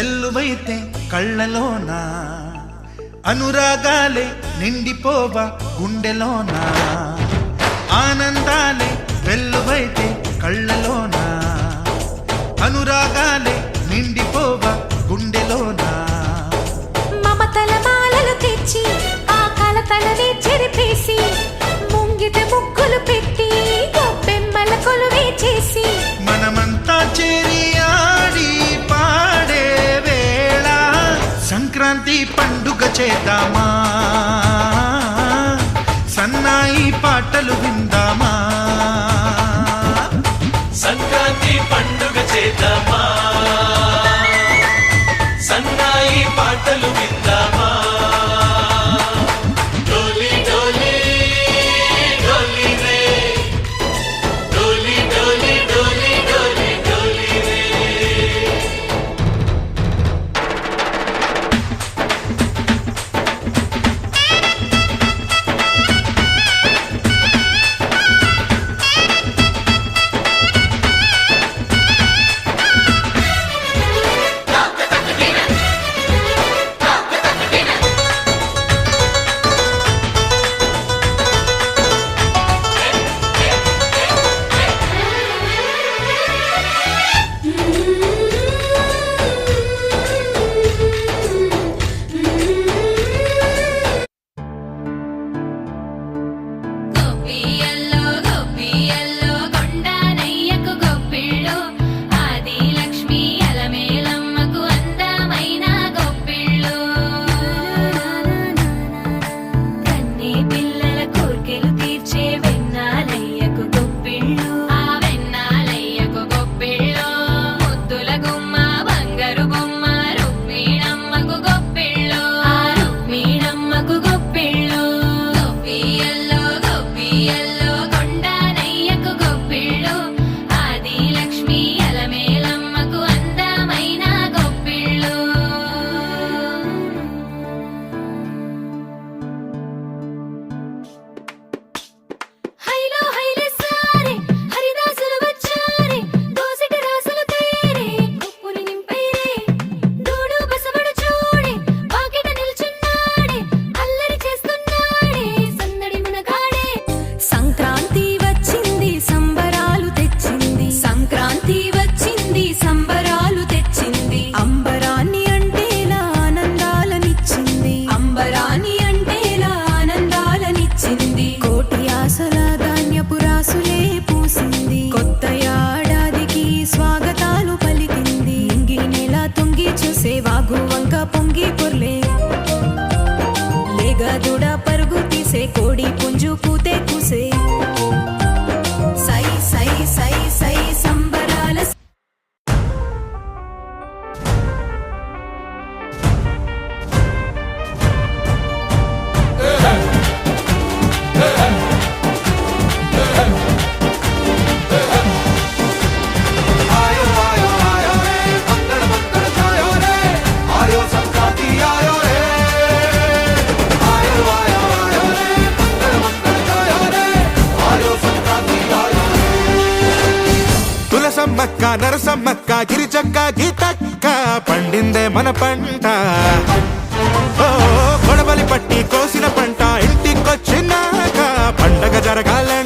వెల్లువైతే కళ్ళలోన అనురాగాలే నిండిపోవ గుండెలోన ఆనందాలే వెల్లువైతే కళ్ళలోన అనురాగాలే నిండిపోవ గుండెలోన మమతల మాలలు తెచ్చి ఆ కలతలని చెరిపేసి ముంగిట ముగ్గులు పెట్టి గొప్పెమ్మల కొలువే చేసి మనమంతా చేరి ఆడి పాడే వేళ సంక్రాంతి పండుగ చేద్దామా సన్నాయి పాటలు విందామా సంక్రాంతి పండుగ చేద్దామా సన్నాయి పాటలు విందామా డోలి డోలి డోలి రే డోలి డోలి డోలి డోలి డోలి రే కోడి పుంజు కూతే కూసే సై సై సై సై సంబరాల సమ్మక్క నరసమ్మక్క గిరిచక్క గీతక్క పండిందే మన పంట గొడవలి పట్టి కోసిన పంట ఇంటికొచ్చినాక పండగ జరగాలే